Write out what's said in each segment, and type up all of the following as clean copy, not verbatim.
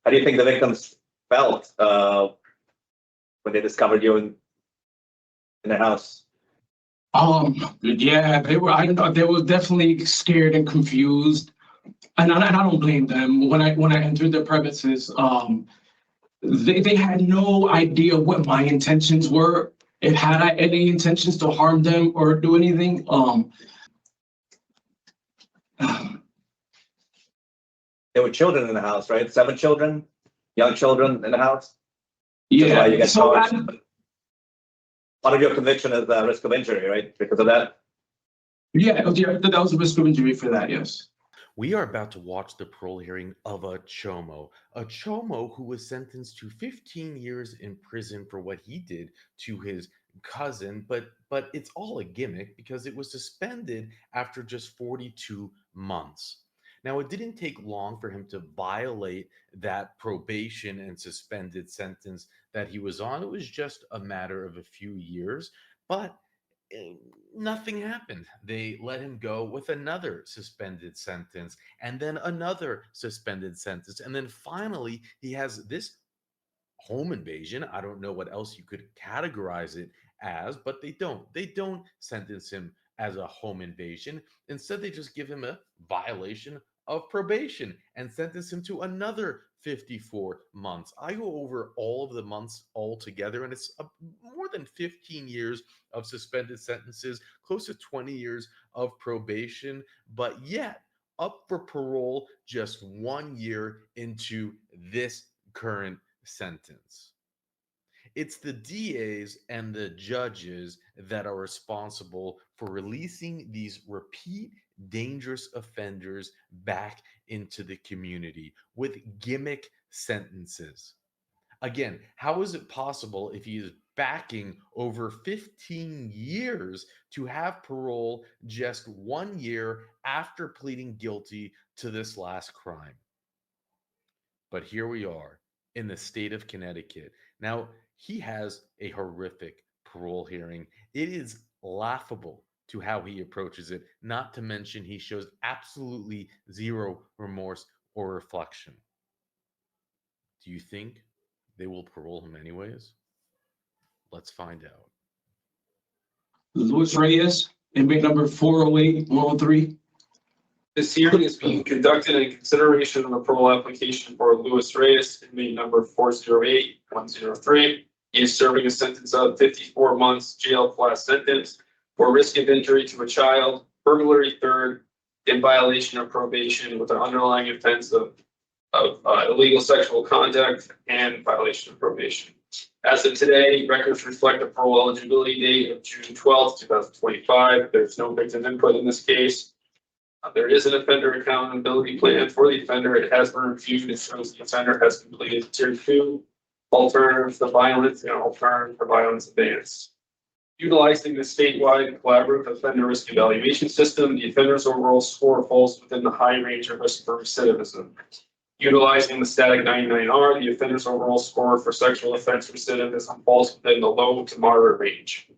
How do you think the victims felt when they discovered you in the house? Yeah, they were. They were definitely scared and confused, and I don't blame them. When I entered the premises, they had no idea what my intentions were. If had I any intentions to harm them or do anything, There were children in the house, right? 7 children, young children in the house. yeah. Why you get So charged. Part of your conviction is risk of injury, right? Because of that. yeah, that was a risk of injury for that. Yes. We are about to watch the parole hearing of a Ch0m0, who was sentenced to 15 years in prison for what he did to his cousin, but it's all a gimmick because it was suspended after just 42 months. Now, it didn't take long for him to violate that probation and suspended sentence that he was on. It was just a matter of a few years, but nothing happened. They let him go with another suspended sentence and then another suspended sentence. And then finally, he has this home invasion. I don't know what else you could categorize it as, but they don't. They don't sentence him as a home invasion. Instead, they just give him a violation of probation and sentence him to another 54 months. I go over all of the months all together, and it's more than 15 years of suspended sentences, close to 20 years of probation, but yet up for parole just 1 year into this current sentence. It's the DAs and the judges that are responsible for releasing these repeat dangerous offenders back into the community with gimmick sentences. Again, how is it possible if he is backing over 15 years to have parole just 1 year after pleading guilty to this last crime? But here we are in the state of Connecticut. Now, he has a horrific parole hearing. It is laughable to how he approaches it, not to mention he shows absolutely zero remorse or reflection. Do you think they will parole him anyways? Let's find out. Luis Reyes, inmate number 408-103. This hearing is being conducted in consideration of a parole application for Luis Reyes, inmate number 408-103. He is serving a sentence of 54 months jail class sentence for risk of injury to a child, burglary third, in violation of probation with an underlying offense of illegal sexual conduct and violation of probation. As of today, records reflect a parole eligibility date of June 12th, 2025. There's no victim input in this case. There is an offender accountability plan for the offender. It has been reviewed. It shows the offender has completed Tier 2, alternatives to violence, and alternative to violence advance. Utilizing the statewide collaborative offender risk evaluation system, the offender's overall score falls within the high range of risk for recidivism. Utilizing the static 99R, the offender's overall score for sexual offense recidivism falls within the low to moderate range.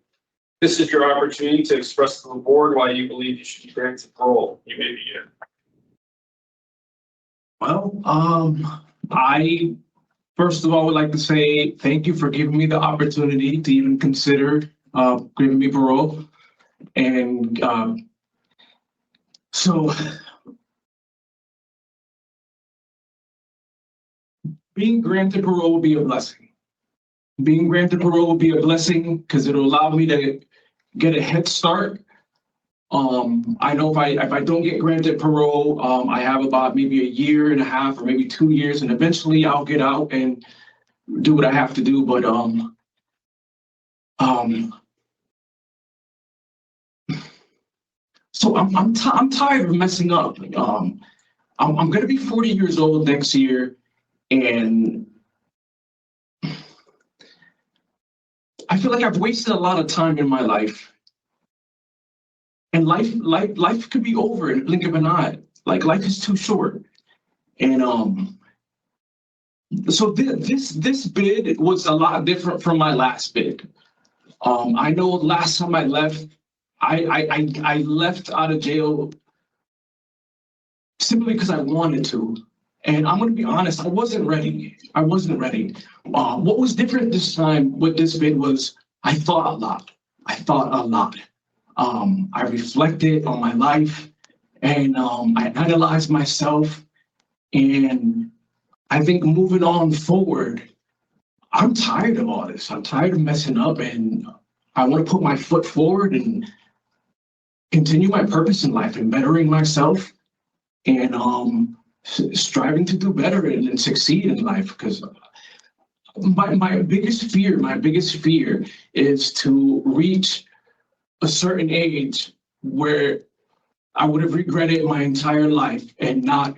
This is your opportunity to express to the board why you believe you should be granted parole. You may begin. Well, I first of all would like to say thank you for giving me the opportunity to even consider giving me parole. And so being granted parole will be a blessing. Being granted parole will be a blessing because it'll allow me to get a head start. I know if I don't get granted parole, I have about maybe 1.5 years or maybe 2 years, and eventually I'll get out and do what I have to do. But so I'm tired of messing up. I'm gonna be 40 years old next year, and I feel like I've wasted a lot of time in my life. And life could be over in a blink of an eye. Like, life is too short. And so this bid was a lot different from my last bid. I know last time I left, I left out of jail simply because I wanted to. And I'm going to be honest, I wasn't ready. What was different this time with this bid was I thought a lot. I reflected on my life, and I analyzed myself. And I think moving on forward, I'm tired of all this. I'm tired of messing up, and I want to put my foot forward and continue my purpose in life and bettering myself, and striving to do better and succeed in life. Because my biggest fear is to reach a certain age where I would have regretted my entire life and not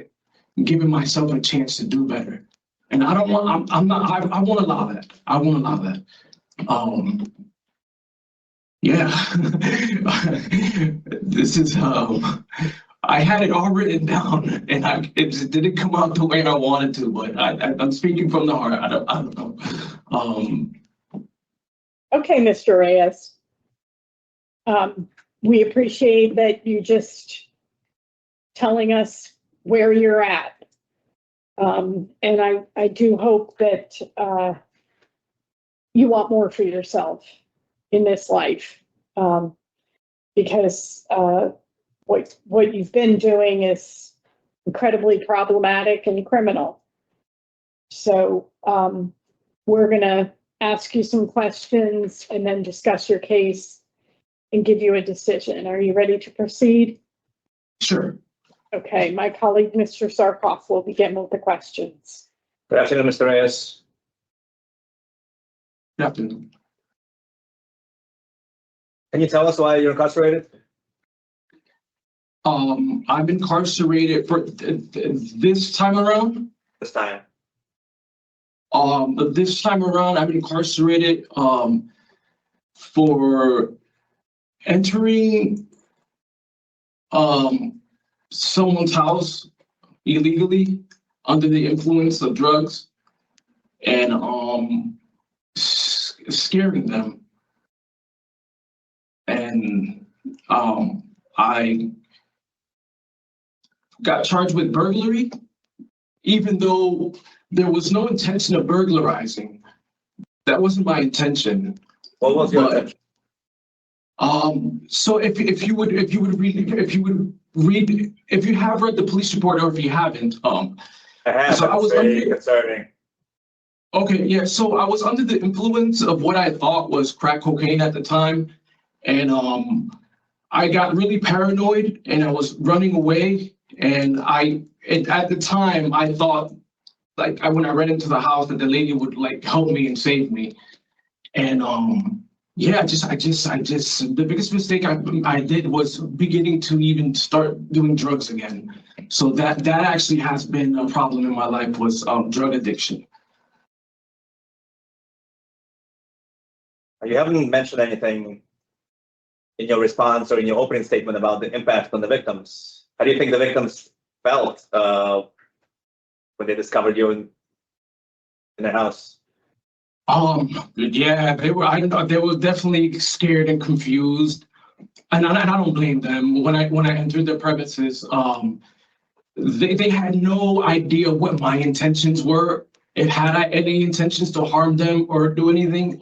giving myself a chance to do better. And I don't want, I won't allow that. Yeah. This is, I had it all written down, and it didn't come out the way I wanted to, but I'm speaking from the heart. I don't know. Okay, Mr. Reyes. We appreciate that you just telling us where you're at. And I do hope that you want more for yourself in this life, because what you've been doing is incredibly problematic and criminal. So we're going to ask you some questions and then discuss your case and give you a decision. Are you ready to proceed? Sure. Okay, my colleague, Mr. Sarkoff, will begin with the questions. Good afternoon, Mr. Reyes. Good afternoon. Can you tell us why you're incarcerated? I'm incarcerated for this time around. This time. This time around, I'm incarcerated for entering someone's house illegally under the influence of drugs and scaring them. And I got charged with burglary, even though there was no intention of burglarizing. That wasn't my intention. What was your intention? So if you have read the police report, or if you haven't, I have. so I was very concerning. okay, yeah. So I was under the influence of what I thought was crack cocaine at the time, and I got really paranoid, and I was running away. And at the time, I thought, like, when I ran into the house, that the lady would like help me and save me. And yeah, I just the biggest mistake I did was beginning to even start doing drugs again. So that actually has been a problem in my life, was drug addiction. You haven't mentioned anything in your response or in your opening statement about the impact on the victims. How do you think the victims felt when they discovered you in the house? Yeah, they were definitely scared and confused, and I don't blame them. When I entered the premises, they had no idea what my intentions were. If had I any intentions to harm them or do anything,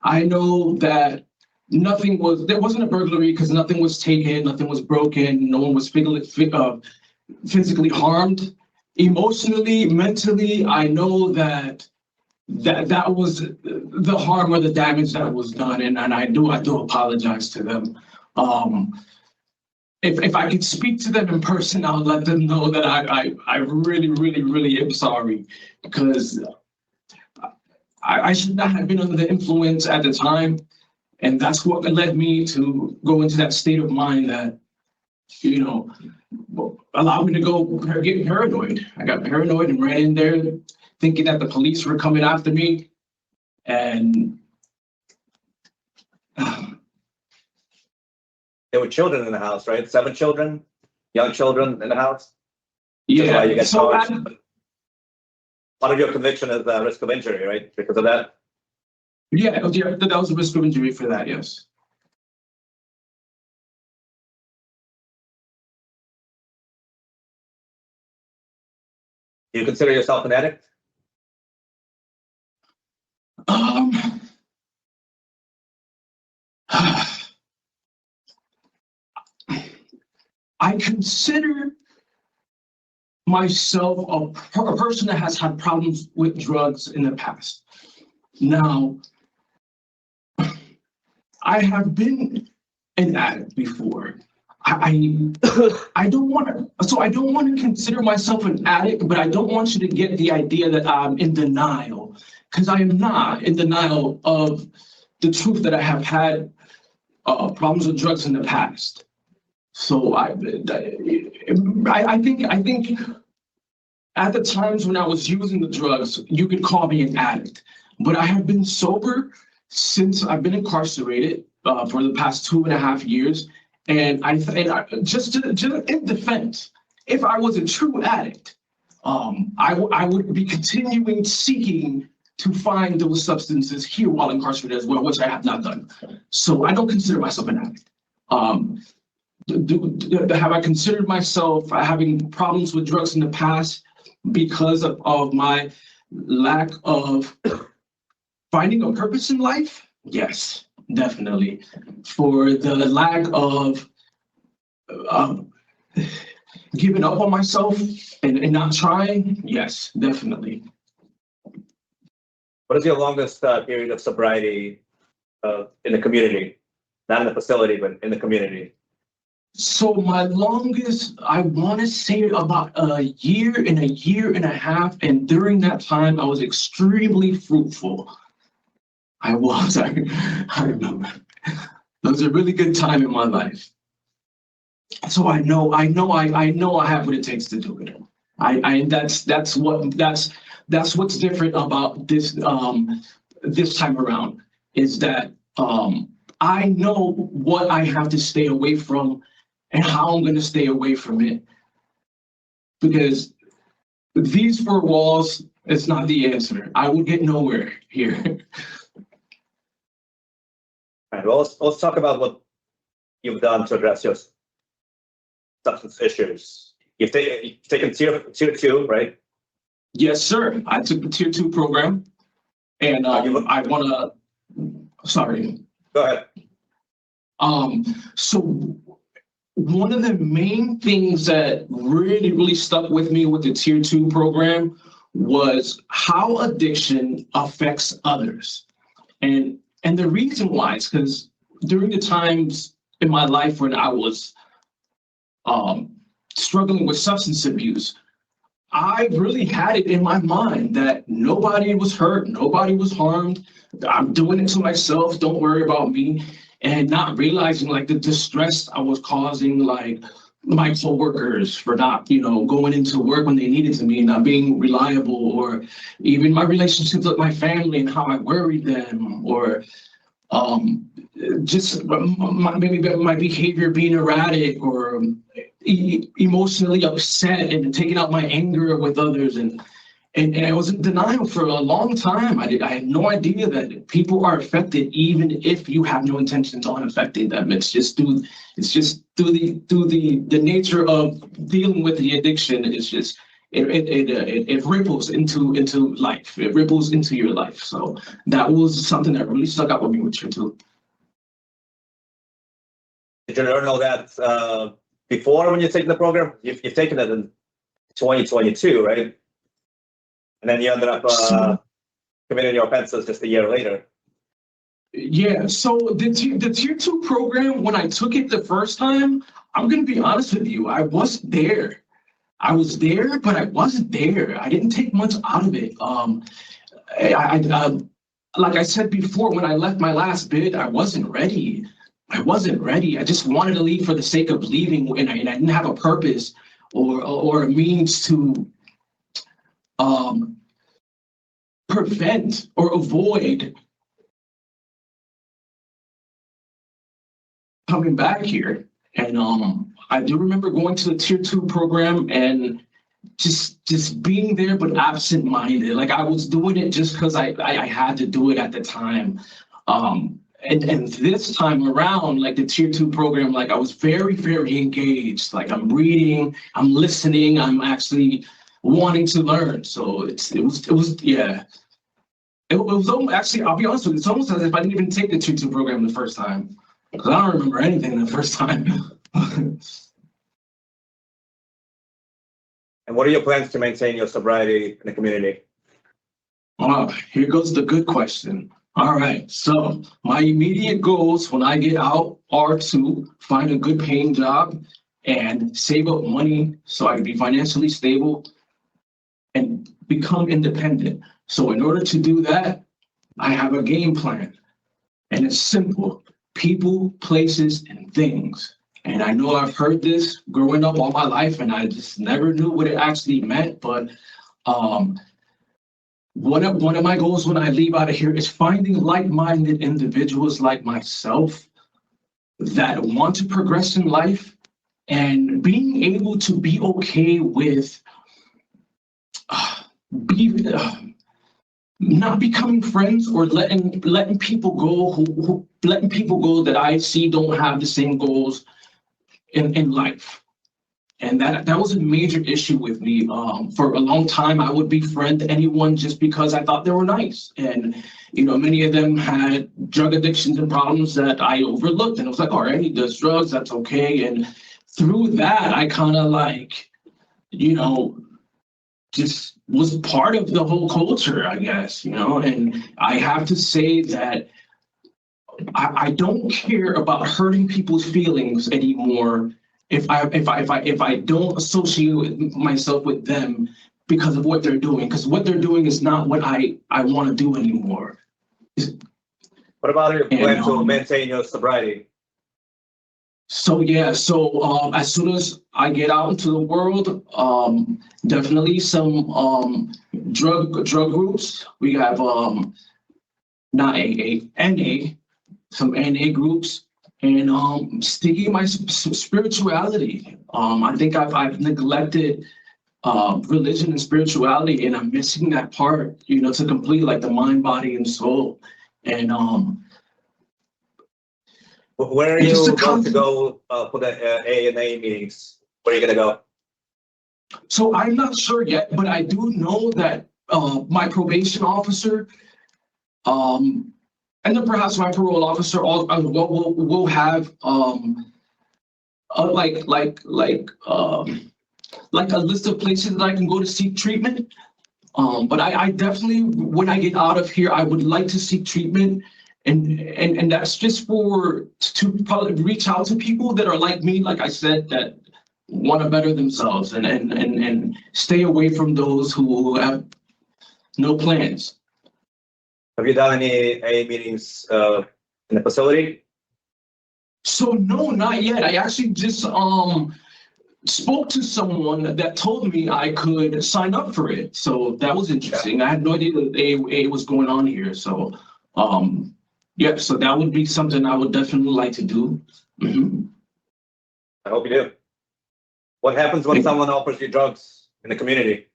I know that there wasn't a burglary because nothing was taken, nothing was broken, no one was physically harmed. Emotionally, mentally, I know that was the harm or the damage that was done, and I do apologize to them. If I could speak to them in person, I'll let them know that I really am sorry, because I should not have been under the influence at the time. And that's what led me to go into that state of mind that, allowed me to go get paranoid. I got paranoid and ran in there thinking that the police were coming after me. And There were children in the house, right? 7 children, young children in the house. yeah, Why you get so charged. Part of your conviction is the risk of injury, right? Because of that. yeah, that was a risk of injury for that, yes. Do you consider yourself an addict? I consider myself a person that has had problems with drugs in the past. Now, I have been an addict before. I don't want to consider myself an addict, but I don't want you to get the idea that I'm in denial, because I am not in denial of the truth that I have had problems with drugs in the past. So I think at the times when I was using the drugs, you could call me an addict, but I have been sober since I've been incarcerated for the past 2.5 years. And just in defense, if I was a true addict, I would be continuing seeking to find those substances here while incarcerated as well, which I have not done. So I don't consider myself an addict. Have I considered myself having problems with drugs in the past because of my lack of finding a purpose in life? Yes, definitely. For the lack of giving up on myself and not trying, yes, definitely. What is your longest period of sobriety in the community? Not in the facility, but in the community. So my longest, I want to say about a year and a year and a half. And during that time, I was extremely fruitful. I remember. It was a really good time in my life. So I know I have what it takes to do it. That's what's different about this this time around, is that I know what I have to stay away from and how I'm going to stay away from it. Because these 4 walls is not the answer. I will get nowhere here. All right, well, let's talk about what you've done to address your substance issues. You've taken tier 2, right? Yes, sir. I took the tier 2 program, and I want to. Sorry. Go ahead. So one of the main things that really stuck with me with the tier 2 program was how addiction affects others. And the reason why is because during the times in my life when I was struggling with substance abuse, I really had it in my mind that nobody was hurt, nobody was harmed. I'm doing it to myself, don't worry about me. And not realizing like the distress I was causing, like my coworkers for not, going into work when they needed to be, not being reliable, or even my relationships with my family and how I worried them, or just maybe my behavior being erratic, or emotionally upset and taking out my anger with others. And I was in denial for a long time. I had no idea that people are affected even if you have no intentions on affecting them. It's just through the nature of dealing with the addiction. It's just it ripples into life. It ripples into your life. So that was something that really stuck out with me with tier 2. Did you learn all that before when you take the program? You've taken it in 2022, right? And then you ended up committing your offenses just a year later. Yeah, so the tier 2 program, when I took it the first time, I'm going to be honest with you, I wasn't there. I was there, but I wasn't there. I didn't take much out of it. Like I said before, when I left my last bid, I wasn't ready. I just wanted to leave for the sake of leaving, and I didn't have a purpose or a means to prevent or avoid coming back here. And I do remember going to the tier 2 program and just being there, but absent-minded. Like I was doing it just because I had to do it at the time. And this time around, like the tier 2 program, like I was very, very engaged. Like I'm reading, I'm listening, I'm actually wanting to learn. So it was yeah. It was almost, actually, I'll be honest with you, it's almost as if I didn't even take the 2-2 program the first time. Because I don't remember anything the first time. And what are your plans to maintain your sobriety in the community? Here goes the good question. All right, so my immediate goals when I get out are to find a good paying job and save up money so I can be financially stable and become independent. So in order to do that, I have a game plan. And it's simple: people, places, and things. And I know I've heard this growing up all my life, and I just never knew what it actually meant. But one of my goals when I leave out of here is finding like-minded individuals like myself that want to progress in life, and being able to be okay with not becoming friends or letting people go letting people go that I see don't have the same goals in life. And that was a major issue with me. For a long time, I would befriend anyone just because I thought they were nice. And, you know, many of them had drug addictions and problems that I overlooked. And it was like, all right, he does drugs, that's okay. And through that, I kind of like, you know, just was part of the whole culture, I guess, you know. And I have to say that I don't care about hurting people's feelings anymore if I don't associate myself with them because of what they're doing, because what they're doing is not what I want to do anymore. What about your plan to maintain your sobriety? So yeah, as soon as I get out into the world, definitely some drug groups. We have not AA, NA, some NA groups. And sticking my spirituality. I think I've neglected religion and spirituality, and I'm missing that part, you know, to complete like the mind, body, and soul. And where are you going to go for the ANA meetings? Where are you going to go? So I'm not sure yet, but I do know that my probation officer, and then perhaps my parole officer will have like a list of places that I can go to seek treatment. But I definitely, when I get out of here, I would like to seek treatment, and that's just to probably reach out to people that are like me, like I said, that want to better themselves and stay away from those who have no plans. Have you done any AA meetings in the facility? So no, not yet. I actually just spoke to someone that told me I could sign up for it. So that was interesting. I had no idea that AA was going on here. So yeah, so that would be something I would definitely like to do. Mm-hmm. I hope you do. What happens when someone offers you drugs in the community?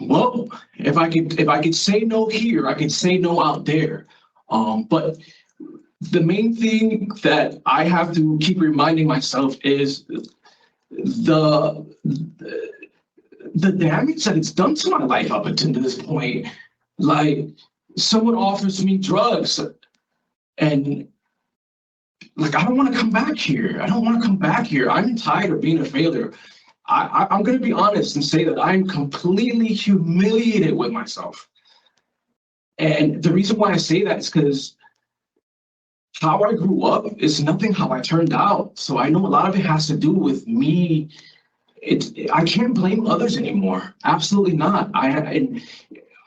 Well, if I could say no here, I could say no out there. But the main thing that I have to keep reminding myself is the damage that it's done to my life up until this point. Like, someone offers me drugs and like, I don't want to come back here. I don't want to come back here. I'm tired of being a failure. I'm going to be honest and say that I'm completely humiliated with myself. And the reason why I say that is because how I grew up is nothing how I turned out. So I know a lot of it has to do with me. I can't blame others anymore. Absolutely not. I'm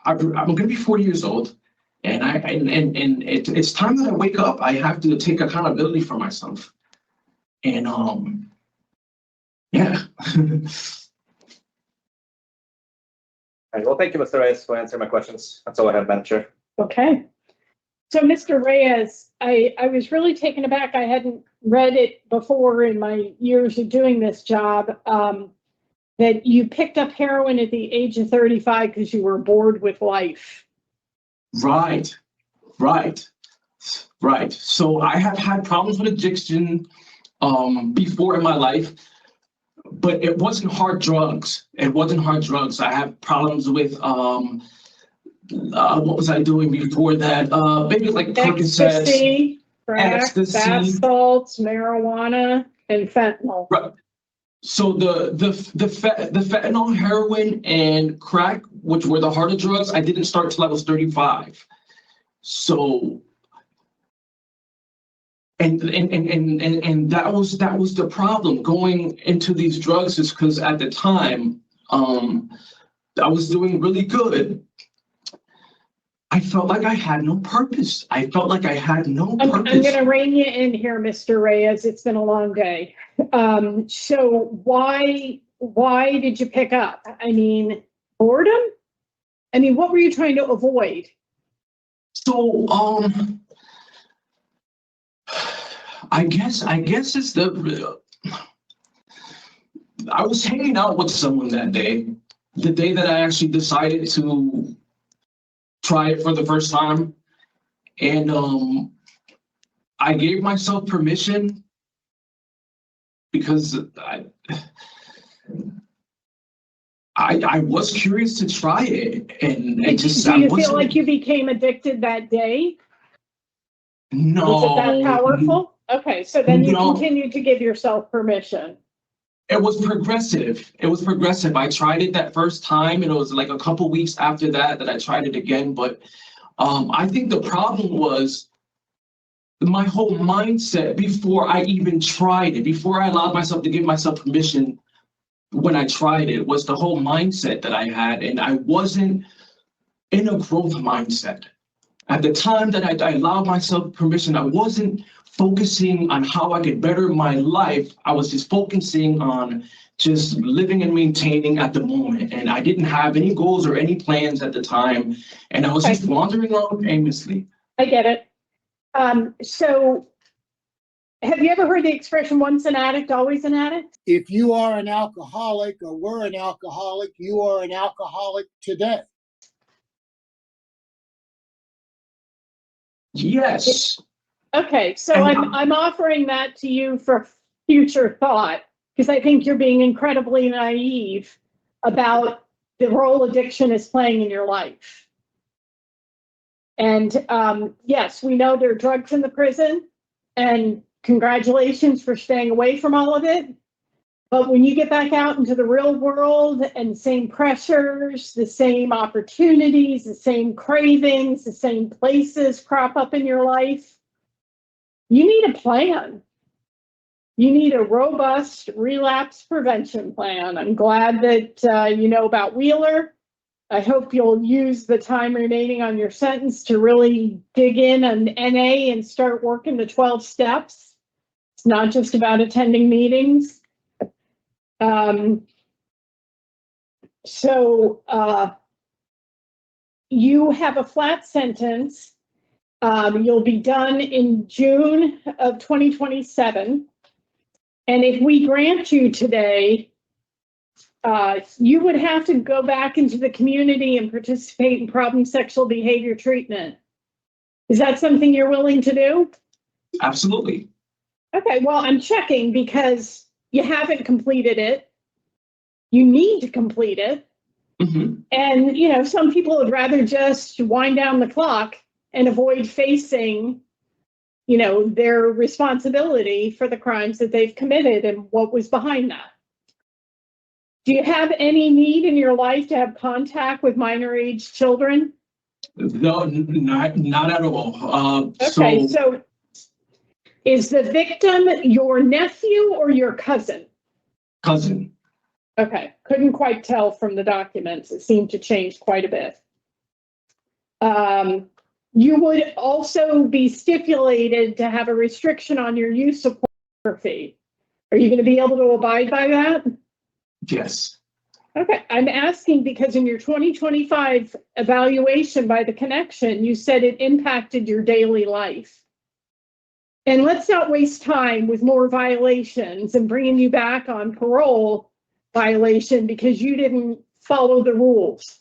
going to be 40 years old. And it's time that I wake up. I have to take accountability for myself. And yeah. All right, well, thank you, Mr. Reyes, for answering my questions. That's all I have, Madam Chair. Okay. So, Mr. Reyes, I was really taken aback. I hadn't read it before in my years of doing this job, that you picked up heroin at the age of 35 because you were bored with life. Right. So I have had problems with addiction before in my life. but it wasn't hard drugs. It wasn't hard drugs. I have problems with what was I doing before that? Maybe like Percocets, Ecstasy, crack, ecstasy. bath salts, marijuana, and fentanyl. Right. So the fentanyl, heroin, and crack, which were the harder drugs, I didn't start till I was 35. So and that was the problem going into these drugs, is because at the time I was doing really good. I felt like I had no purpose. I felt like I had no purpose. I'm going to rein you in here, Mr. Reyes. It's been a long day. So why did you pick up? I mean, boredom? I mean, what were you trying to avoid? So I guess it's I was hanging out with someone that day, the day that I actually decided to try it for the first time. And I gave myself permission because I was curious to try it. And it just, do you feel like you became addicted that day? No. Was it that powerful? Okay, so then you No. continued to give yourself permission. It was progressive. I tried it that first time, and it was like a couple weeks after that I tried it again. But I think the problem was my whole mindset before I even tried it, before I allowed myself to give myself permission when I tried it, was the whole mindset that I had. And I wasn't in a growth mindset. At the time that I allowed myself permission, I wasn't focusing on how I could better my life. I was just focusing on just living and maintaining at the moment. And I didn't have any goals or any plans at the time. And I was just wandering around aimlessly. I get it. So have you ever heard the expression, once an addict, always an addict? If you are an alcoholic or were an alcoholic, you are an alcoholic today. Yes. Okay, so I'm offering that to you for future thought, because I think you're being incredibly naive about the role addiction is playing in your life. And yes, we know there are drugs in the prison, and congratulations for staying away from all of it. But when you get back out into the real world and the same pressures, the same opportunities, the same cravings, the same places crop up in your life, you need a plan. You need a robust relapse prevention plan. I'm glad that you know about Wheeler. I hope you'll use the time remaining on your sentence to really dig in on NA and start working the 12 steps. It's not just about attending meetings. You have a flat sentence. You'll be done in June of 2027. And if we grant you today, you would have to go back into the community and participate in problem sexual behavior treatment. Is that something you're willing to do? Absolutely. Okay, well, I'm checking because you haven't completed it. You need to complete it. Mm-hmm. And, you know, some people would rather just wind down the clock and avoid facing, you know, their responsibility for the crimes that they've committed and what was behind that. Do you have any need in your life to have contact with minor age children? No, not at all. Okay, so is the victim your nephew or your cousin? Cousin. Okay, couldn't quite tell from the documents. It seemed to change quite a bit. You would also be stipulated to have a restriction on your use of pornography. Are you going to be able to abide by that? Yes. Okay, I'm asking because in your 2025 evaluation by the Connection, you said it impacted your daily life. And let's not waste time with more violations and bringing you back on parole violation because you didn't follow the rules.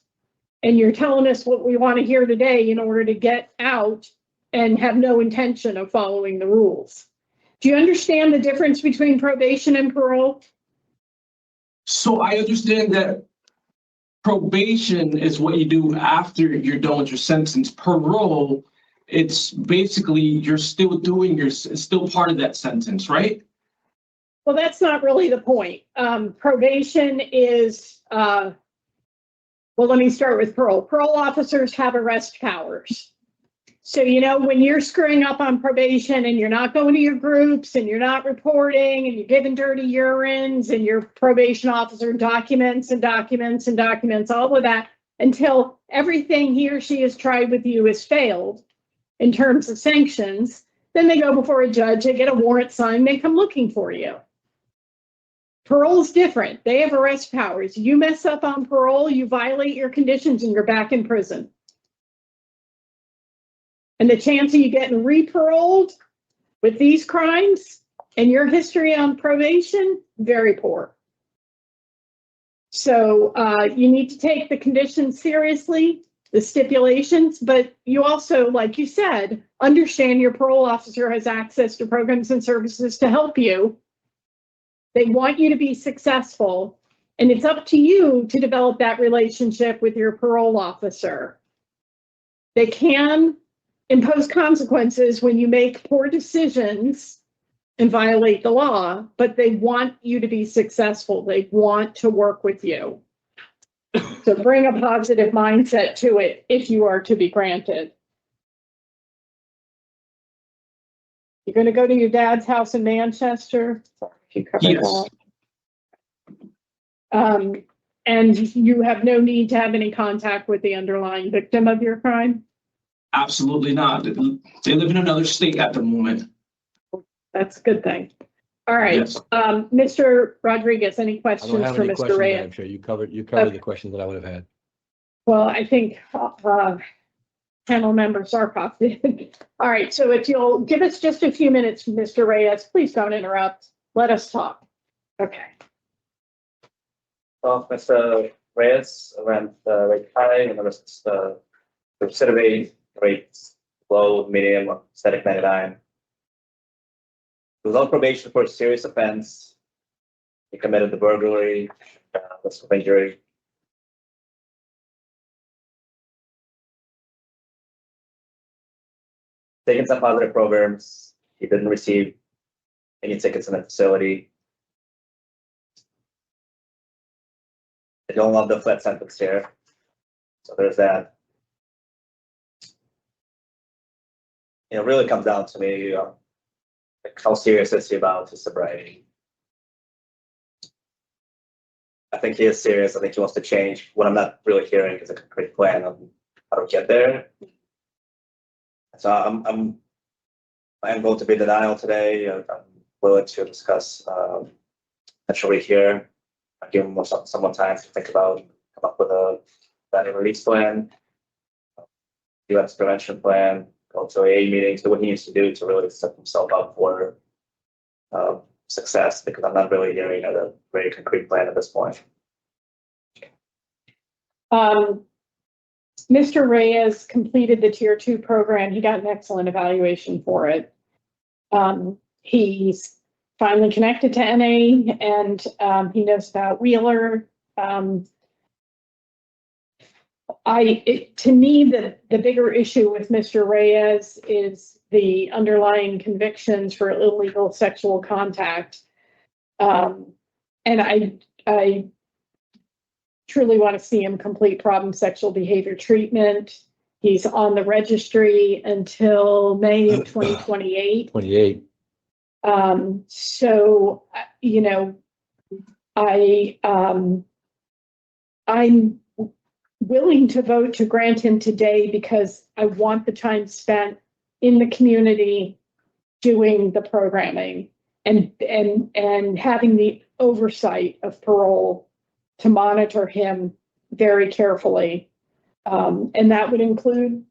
And you're telling us what we want to hear today in order to get out and have no intention of following the rules. Do you understand the difference between probation and parole? So I understand that probation is what you do after you're done with your sentence. Parole, it's basically you're still doing it's still part of that sentence, right? Well, that's not really the point. Probation is, well, let me start with parole. Parole officers have arrest powers. So, when you're screwing up on probation and you're not going to your groups and you're not reporting and you're giving dirty urines and your probation officer documents and documents and documents, all of that until everything he or she has tried with you has failed in terms of sanctions, then they go before a judge, they get a warrant signed, they come looking for you. Parole's different. They have arrest powers. You mess up on parole, you violate your conditions and you're back in prison. And the chance of you getting re-paroled with these crimes and your history on probation, very poor. So you need to take the conditions seriously, the stipulations, but you also, like you said, understand your parole officer has access to programs and services to help you. They want you to be successful, and it's up to you to develop that relationship with your parole officer. They can impose consequences when you make poor decisions and violate the law, but they want you to be successful. They want to work with you. So bring a positive mindset to it if you are to be granted. You're going to go to your dad's house in Manchester? You covered Yes. that. And you have no need to have any contact with the underlying victim of your crime? Absolutely not. They live in another state at the moment. That's a good thing. All right. Yes. Mr. Rodriguez, any I don't questions have for any Mr. questions, Reyes? Madam Chair. You covered Okay. the questions that I would have had. Well, I think panel member Zarkov did. All right. So if you'll give us just a few minutes, Mr. Reyes, please don't interrupt. Let us talk. Okay. Well, Mr. Reyes went rate high and the rest is the recidivate rates low, medium, or static 99. He was on probation for a serious offense. He committed the burglary, risk of injury. Taken some positive programs. He didn't receive any tickets in the facility. I don't love the flat sentence here. So there's that. It really comes down to me, like how serious is he about his sobriety? I think he is serious. I think he wants to change. What I'm not really hearing is a concrete plan on how to get there. So I'm going to be in denial today. I'm willing to discuss potentially here. I'll give him some more time to think about, come up with a battery release plan, US prevention plan, go to AA meetings, do what he needs to do to really set himself up for success, because I'm not really hearing a very concrete plan at this point. Mr. Reyes completed the Tier 2 program. He got an excellent evaluation for it. He's finally connected to NA, and he knows about Wheeler. To me, the bigger issue with Mr. Reyes is the underlying convictions for illegal sexual contact. And I truly want to see him complete problem sexual behavior treatment. He's on the registry until May of 2028. 28. So, I'm willing to vote to grant him today because I want the time spent in the community doing the programming and having the oversight of parole to monitor him very carefully. And that would include,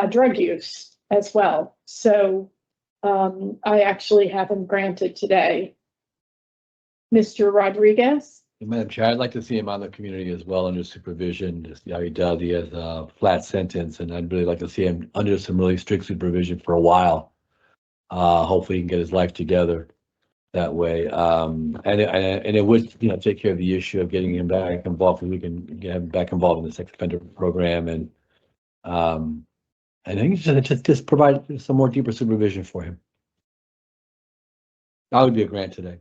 drug use as well. So I actually have him granted today. Mr. Rodriguez? Madam Chair, I'd like to see him on the community as well under supervision, just see how he does. He has a flat sentence, and I'd really like to see him under some really strict supervision for a while. Hopefully he can get his life together. that way. And it would, take care of the issue of getting him back involved, and we can get him back involved in the sex offender program. And I think just provide some more deeper supervision for him. That would be a grant today.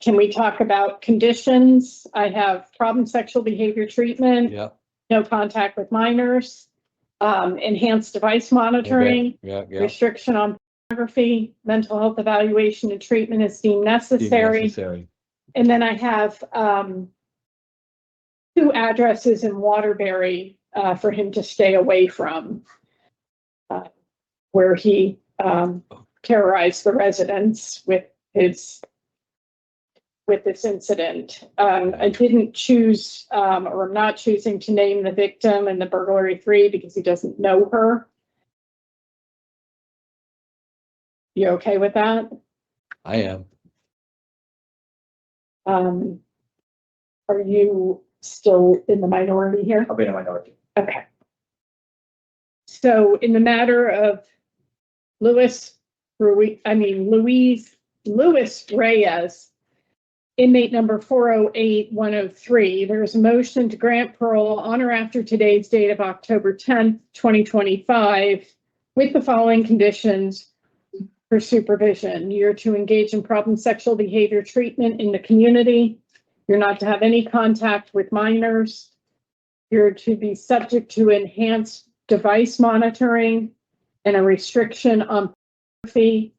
Can we talk about conditions? I have problem sexual behavior treatment, Yeah. no contact with minors, enhanced device monitoring, Yeah. restriction on pornography, mental health evaluation and treatment is deemed necessary. Necessary. And then I have 2 addresses in Waterbury for him to stay away from, where he terrorized the residents with this incident. I didn't choose, or I'm not choosing to name the victim in the burglary 3 because he doesn't know her. You okay with that? I am. Are you still in the minority here? I'll be in a minority. Okay. So in the matter of Louis Reyes, inmate number 408103, there's a motion to grant parole on or after today's date of October 10th, 2025, with the following conditions for supervision. You're to engage in problem sexual behavior treatment in the community. You're not to have any contact with minors. You're to be subject to enhanced device monitoring and a restriction on pornography.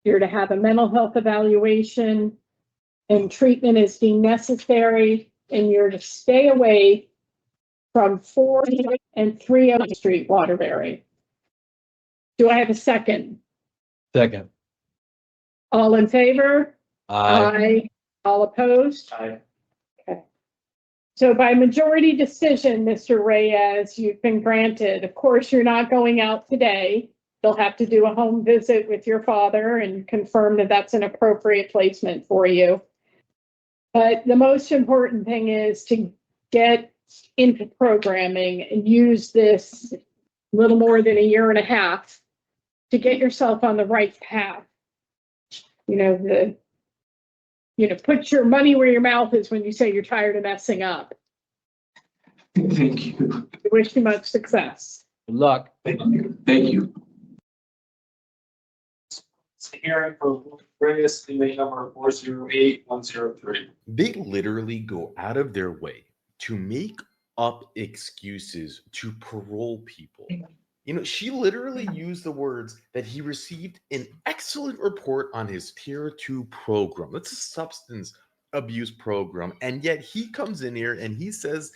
You're to have a mental health evaluation and treatment is deemed necessary, and you're to stay away from 4 and 3 Street, Waterbury. Do I have a second? Second. All in favor? Aye. All opposed? Aye. Okay. So by majority decision, Mr. Reyes, you've been granted. Of course, you're not going out today. They'll have to do a home visit with your father and confirm that that's an appropriate placement for you. But the most important thing is to get into programming and use this little more than 1.5 years to get yourself on the right path. Put your money where your mouth is when you say you're tired of messing up. Thank you. I wish you much success. Good luck. Thank you. It's a hearing for Reyes, inmate number 408103. They literally go out of their way to make up excuses to parole people. She literally used the words that he received an excellent report on his Tier 2 program. That's a substance abuse program. And yet he comes in here and he says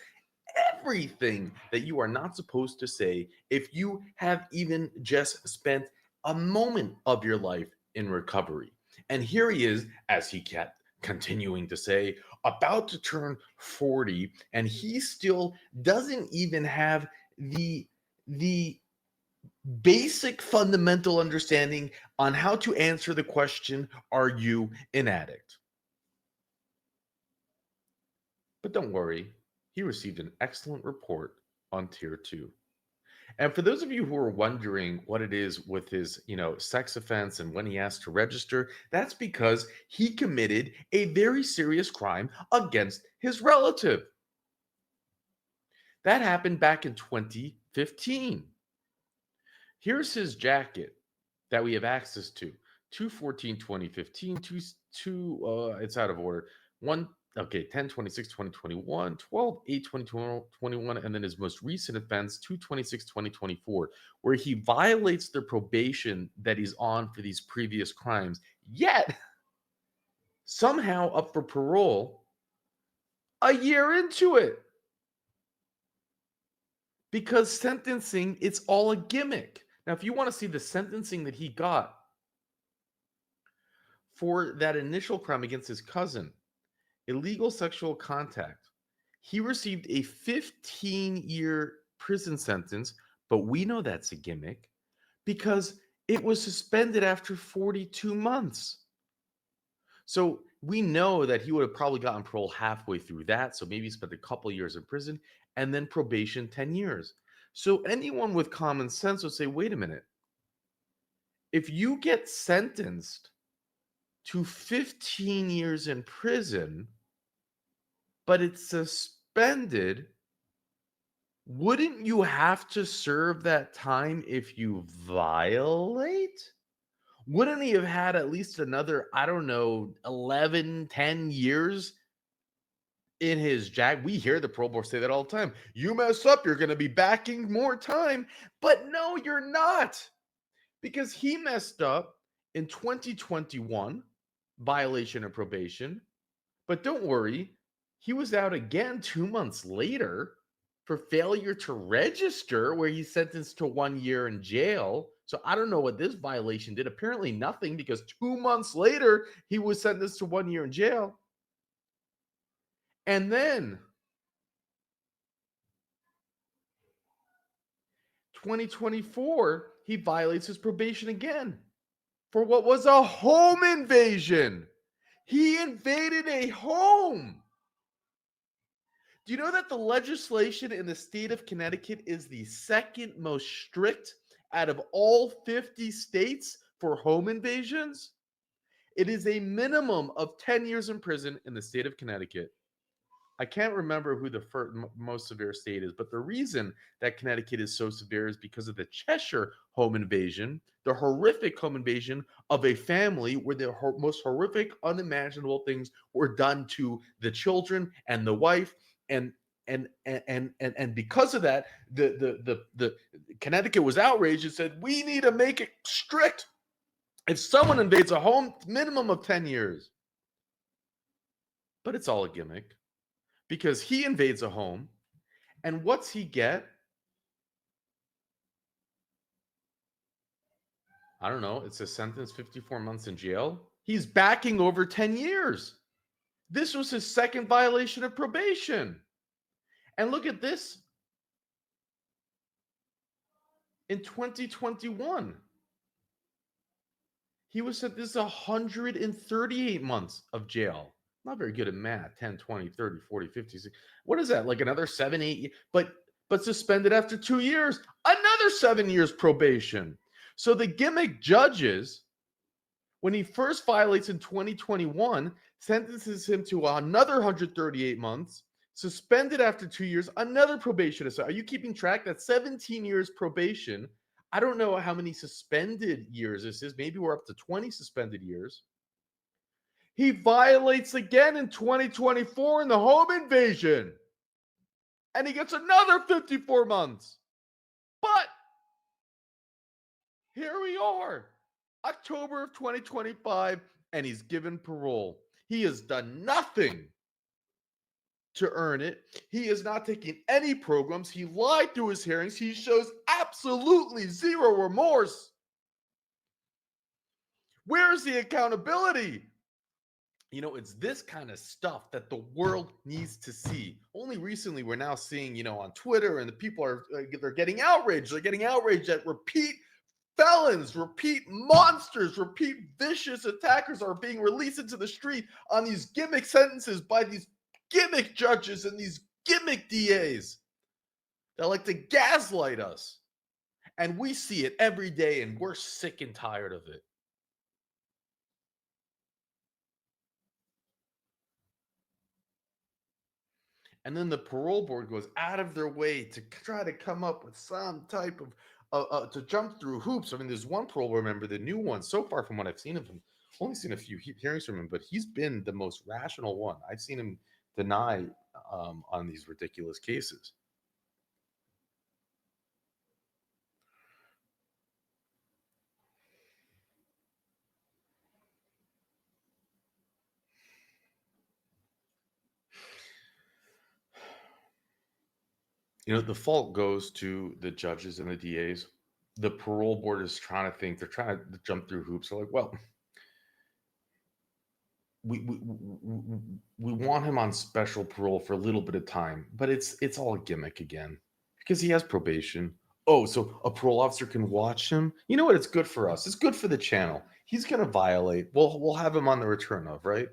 everything that you are not supposed to say if you have even just spent a moment of your life in recovery. And here he is, as he kept continuing to say, about to turn 40, and he still doesn't even have the basic fundamental understanding on how to answer the question, are you an addict? But don't worry, he received an excellent report on Tier 2. And for those of you who are wondering what it is with his, sex offense and when he asked to register, that's because he committed a very serious crime against his relative. That happened back in 2015. Here's his jacket that we have access to. 2/14/2015, it's out of order. 10/26/2021, 12/8/2021, and then his most recent offense, 2/26/2024, where he violates the probation that he's on for these previous crimes, yet somehow up for parole a year into it. Because sentencing, it's all a gimmick. Now, if you want to see the sentencing that he got for that initial crime against his cousin, illegal sexual contact, he received a 15-year prison sentence, but we know that's a gimmick because it was suspended after 42 months. So we know that he would have probably gotten parole halfway through that, so maybe he spent a couple years in prison, and then probation 10 years. So anyone with common sense would say, wait a minute. If you get sentenced to 15 years in prison, but it's suspended, wouldn't you have to serve that time if you violate? Wouldn't he have had at least another, I don't know, 11, 10 years in his jack? We hear the parole board say that all the time. You mess up, you're going to be backing more time. But no, you're not. Because he messed up in 2021, violation of probation. But don't worry, he was out again 2 months later for failure to register, where he's sentenced to 1 year in jail. So I don't know what this violation did. Apparently nothing, because 2 months later, he was sentenced to 1 year in jail. And then 2024, he violates his probation again for what was a home invasion. He invaded a home. Do you know that the legislation in the state of Connecticut is the second most strict out of all 50 states for home invasions? It is a minimum of 10 years in prison in the state of Connecticut. I can't remember who the most severe state is, but the reason that Connecticut is so severe is because of the Cheshire home invasion, the horrific home invasion of a family where the most horrific, unimaginable things were done to the children and the wife, and because of that, the Connecticut was outraged and said, we need to make it strict. If someone invades a home, minimum of 10 years. But it's all a gimmick. Because he invades a home, and what's he get? I don't know. It's a sentence, 54 months in jail. He's backing over 10 years. This was his second violation of probation. And look at this. In 2021, he was sentenced to 138 months of jail. Not very good at math. 10, 20, 30, 40, 50. 60. What is that? Like another 7, 8, but suspended after 2 years. Another 7 years probation. So the gimmick judges, when he first violates in 2021, sentences him to another 138 months, suspended after 2 years, another probation. Are you keeping track? That's 17 years probation. I don't know how many suspended years this is. Maybe we're up to 20 suspended years. He violates again in 2024 in the home invasion. And he gets another 54 months. But here we are, October of 2025, and he's given parole. He has done nothing to earn it. He is not taking any programs. He lied through his hearings. He shows absolutely zero remorse. Where's the accountability? You know, it's this kind of stuff that the world needs to see. Only recently we're now seeing, you know, on Twitter, and the people are they're getting outraged. They're getting outraged that repeat felons, repeat monsters, repeat vicious attackers are being released into the street on these gimmick sentences by these gimmick judges and these gimmick DAs that like to gaslight us. And we see it every day, and we're sick and tired of it. And then the parole board goes out of their way to try to come up with some type of to jump through hoops. I mean, there's one parole board member, the new one, so far from what I've seen of him, only seen a few hearings from him, but he's been the most rational one. I've seen him deny on these ridiculous cases. You know, the fault goes to the judges and the DAs. The parole board is trying to think, they're trying to jump through hoops. They're like, well, we want him on special parole for a little bit of time, but it's all a gimmick again because he has probation. Oh, so a parole officer can watch him. You know what? It's good for us. It's good for the channel. He's going to violate. We'll have him on the return of, right?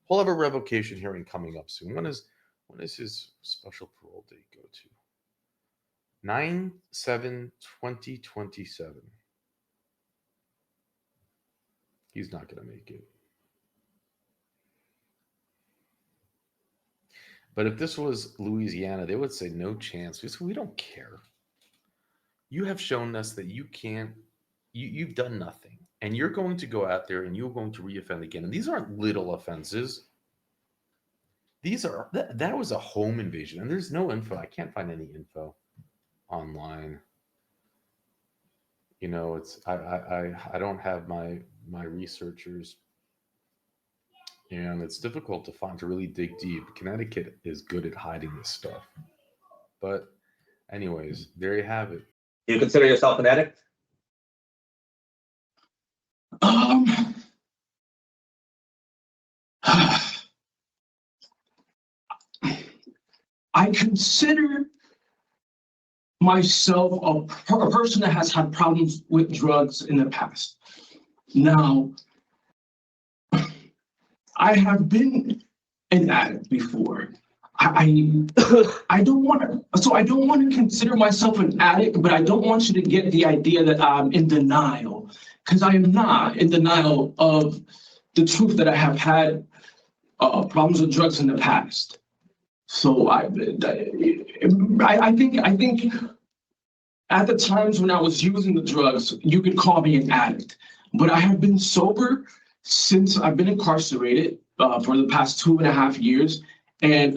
We'll have a revocation hearing coming up soon. When is his special parole date go to? 9/7/2027. He's not going to make it. But if this was Louisiana, they would say no chance. We don't care. You have shown us that you can't, you've done nothing. And you're going to go out there and you're going to reoffend again. And these aren't little offenses. These are, that was a home invasion. And there's no info. I can't find any info online. You know, it's I don't have my researchers, and it's difficult to find, to really dig deep. Connecticut is good at hiding this stuff. But anyways, there you have it. Do you consider yourself an addict? I consider myself a person that has had problems with drugs in the past. Now, I have been an addict before. I don't want to, so I don't want to consider myself an addict, but I don't want you to get the idea that I'm in denial, because I am not in denial of the truth that I have had problems with drugs in the past. So I think at the times when I was using the drugs, you could call me an addict, but I have been sober since I've been incarcerated for the past 2.5 years. And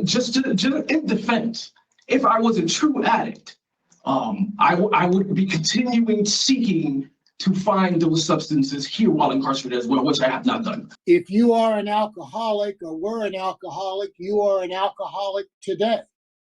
just in defense, if I was a true addict, I would be continuing seeking to find those substances here while incarcerated as well, which I have not done. If you are an alcoholic or were an alcoholic, you are an alcoholic today.